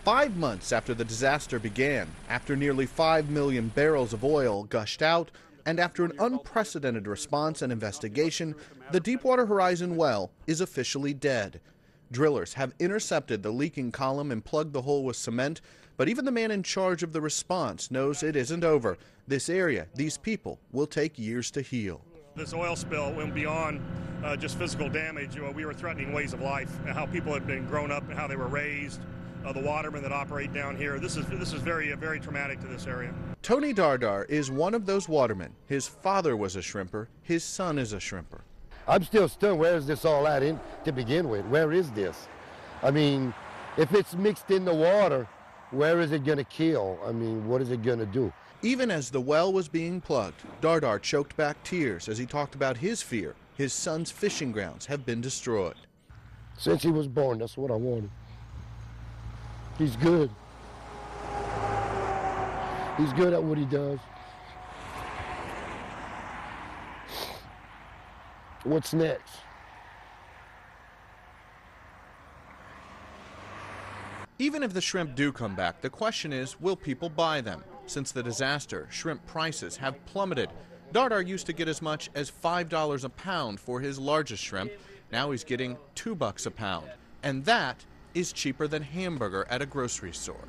5 months after the disaster began, after nearly 5 million barrels of oil gushed out, and after an unprecedented response and investigation, the Deepwater Horizon well is officially dead. Drillers have intercepted the leaking column and plugged the hole with cement, but even the man in charge of the response knows it isn't over. This area, these people, will take years to heal. This oil spill went beyond just physical damage. We were threatening ways of life, how people had been grown up and how they were raised, the watermen that operate down here. This is very traumatic to this area. Tony Dardar is one of those watermen. His father was a shrimper. His son is a shrimper. I'm still stunned. Where is this all at to begin with? Where is this? I mean, if it's mixed in the water, where is it going to kill? I mean, what is it going to do? Even as the well was being plugged, Dardar choked back tears as he talked about his fear. His son's fishing grounds have been destroyed. Since he was born, that's what I wanted. He's good. He's good at what he does. What's next? Even if the shrimp do come back, the question is, will people buy them? Since the disaster, shrimp prices have plummeted. Dardar used to get as much as $5 a pound for his largest shrimp. Now he's getting $2 a pound. And that is cheaper than hamburger at a grocery store.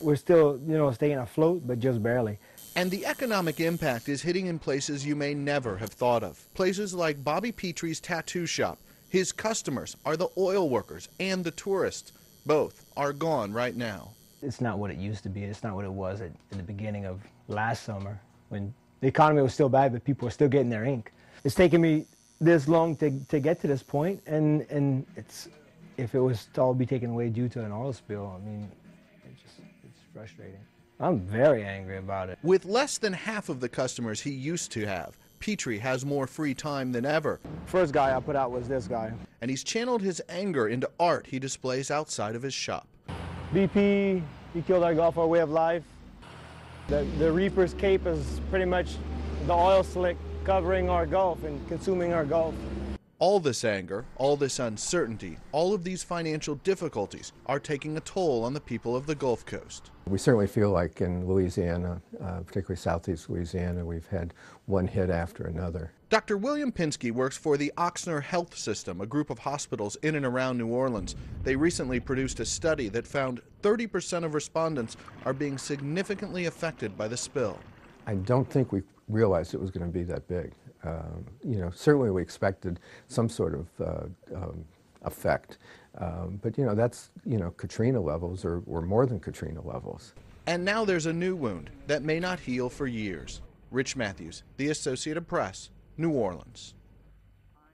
We're still, staying afloat, but just barely. And the economic impact is hitting in places you may never have thought of. Places like Bobby Petrie's tattoo shop. His customers are the oil workers and the tourists. Both are gone right now. It's not what it used to be. It's not what it was in the beginning of last summer when the economy was still bad, but people were still getting their ink. It's taken me this long to get to this point, and if it was to all be taken away due to an oil spill, I mean, it's frustrating. I'm very angry about it. With less than half of the customers he used to have, Petrie has more free time than ever. First guy I put out was this guy. And he's channeled his anger into art he displays outside of his shop. BP, he killed our Gulf, our way of life. The Reaper's cape is pretty much the oil slick covering our Gulf and consuming our Gulf. All this anger, all this uncertainty, all of these financial difficulties are taking a toll on the people of the Gulf Coast. We certainly feel like in Louisiana, particularly southeast Louisiana, we've had one hit after another. Dr. William Pinsky works for the Ochsner Health System, a group of hospitals in and around New Orleans. They recently produced a study that found 30% of respondents are being significantly affected by the spill. I don't think we realized it was going to be that big. Certainly we expected some sort of effect, but that's Katrina levels or more than Katrina levels. And now there's a new wound that may not heal for years. Rich Matthews, The Associated Press, New Orleans.